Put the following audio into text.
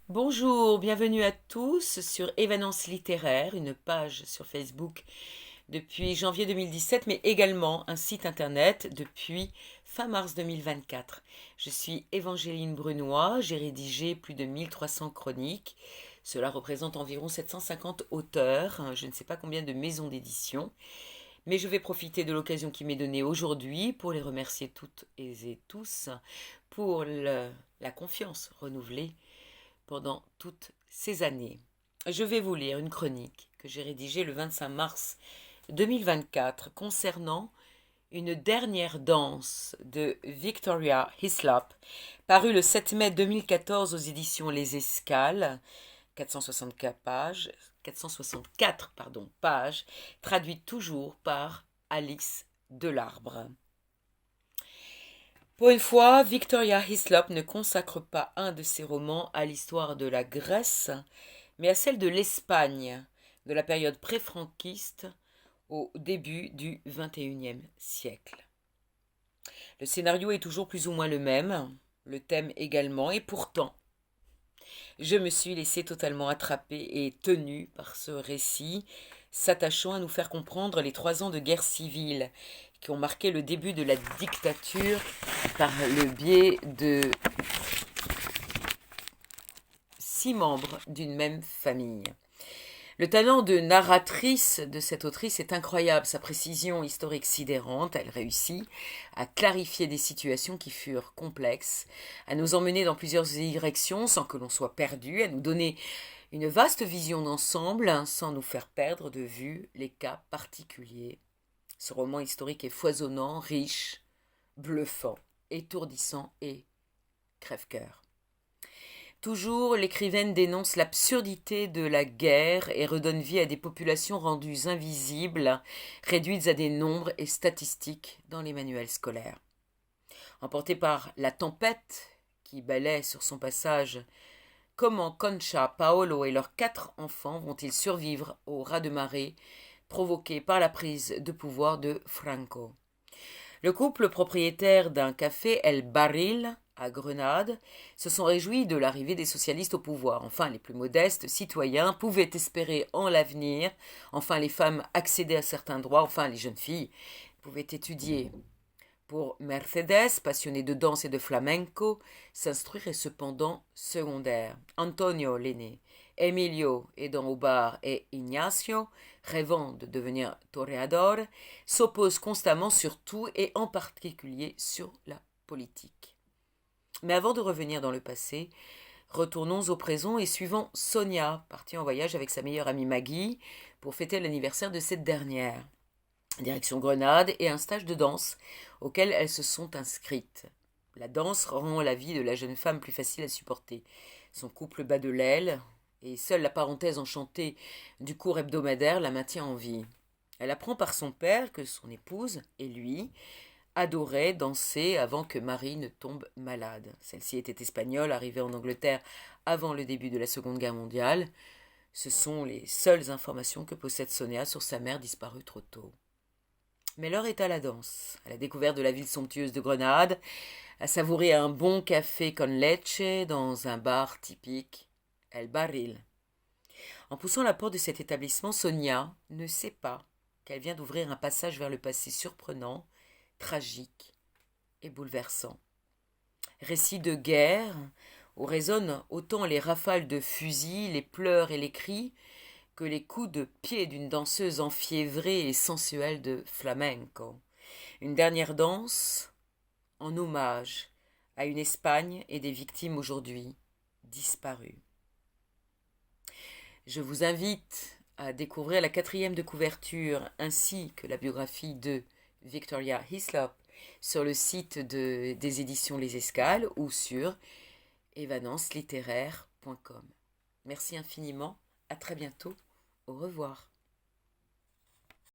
Bonjour, bienvenue à tous sur Évanence littéraire, une page sur Facebook depuis janvier 2017, mais également un site internet depuis fin mars 2024. Je suis Évangéline Brunois, j'ai rédigé plus de 1300 chroniques. Cela représente environ 750 auteurs, je ne sais pas combien de maisons d'édition, mais je vais profiter de l'occasion qui m'est donnée aujourd'hui pour les remercier toutes et tous pour la confiance renouvelée pendant toutes ces années. Je vais vous lire une chronique que j'ai rédigée le 25 mars 2024 concernant une dernière danse de Victoria Hislop, parue le 7 mai 2014 aux éditions Les Escales, 464 pages, traduite toujours par Alice Delarbre. Pour une fois, Victoria Hislop ne consacre pas un de ses romans à l'histoire de la Grèce, mais à celle de l'Espagne, de la période pré-franquiste au début du XXIe siècle. Le scénario est toujours plus ou moins le même, le thème également, et pourtant, je me suis laissée totalement attraper et tenue par ce récit, s'attachant à nous faire comprendre les 3 ans de guerre civile qui ont marqué le début de la dictature par le biais de 6 membres d'une même famille. Le talent de narratrice de cette autrice est incroyable, sa précision historique sidérante, elle réussit à clarifier des situations qui furent complexes, à nous emmener dans plusieurs directions sans que l'on soit perdu, à nous donner une vaste vision d'ensemble sans nous faire perdre de vue les cas particuliers. Ce roman historique est foisonnant, riche, bluffant, étourdissant et crève-cœur. Toujours, l'écrivaine dénonce l'absurdité de la guerre et redonne vie à des populations rendues invisibles, réduites à des nombres et statistiques dans les manuels scolaires. Emportée par la tempête qui balaie sur son passage, comment Concha, Paolo et leurs 4 enfants vont-ils survivre au raz-de-marée provoqué par la prise de pouvoir de Franco? Le couple propriétaire d'un café El Barril à Grenade se sont réjouis de l'arrivée des socialistes au pouvoir. Enfin, les plus modestes citoyens pouvaient espérer en l'avenir. Enfin, les femmes accédaient à certains droits. Enfin, les jeunes filles pouvaient étudier. Pour Mercedes, passionnée de danse et de flamenco, s'instruire est cependant secondaire. Antonio, l'aîné, Emilio, aidant au bar, et Ignacio, rêvant de devenir toreador, s'opposent constamment sur tout et en particulier sur la politique. Mais avant de revenir dans le passé, retournons au présent et suivons Sonia, partie en voyage avec sa meilleure amie Maggie pour fêter l'anniversaire de cette dernière. Direction Grenade et un stage de danse auquel elles se sont inscrites. La danse rend la vie de la jeune femme plus facile à supporter. Son couple bat de l'aile et seule la parenthèse enchantée du cours hebdomadaire la maintient en vie. Elle apprend par son père que son épouse et lui adoraient danser avant que Marie ne tombe malade. Celle-ci était espagnole, arrivée en Angleterre avant le début de la Seconde Guerre mondiale. Ce sont les seules informations que possède Sonia sur sa mère disparue trop tôt. Mais l'heure est à la danse, à la découverte de la ville somptueuse de Grenade, à savourer un bon café con leche dans un bar typique, El Barril. En poussant la porte de cet établissement, Sonia ne sait pas qu'elle vient d'ouvrir un passage vers le passé surprenant, tragique et bouleversant. Récit de guerre où résonnent autant les rafales de fusils, les pleurs et les cris, que les coups de pied d'une danseuse enfiévrée et sensuelle de flamenco. Une dernière danse en hommage à une Espagne et des victimes aujourd'hui disparues. Je vous invite à découvrir la 4e de couverture ainsi que la biographie de Victoria Hislop sur le site des éditions Les Escales ou sur evanencelittéraire.com. Merci infiniment, à très bientôt, au revoir.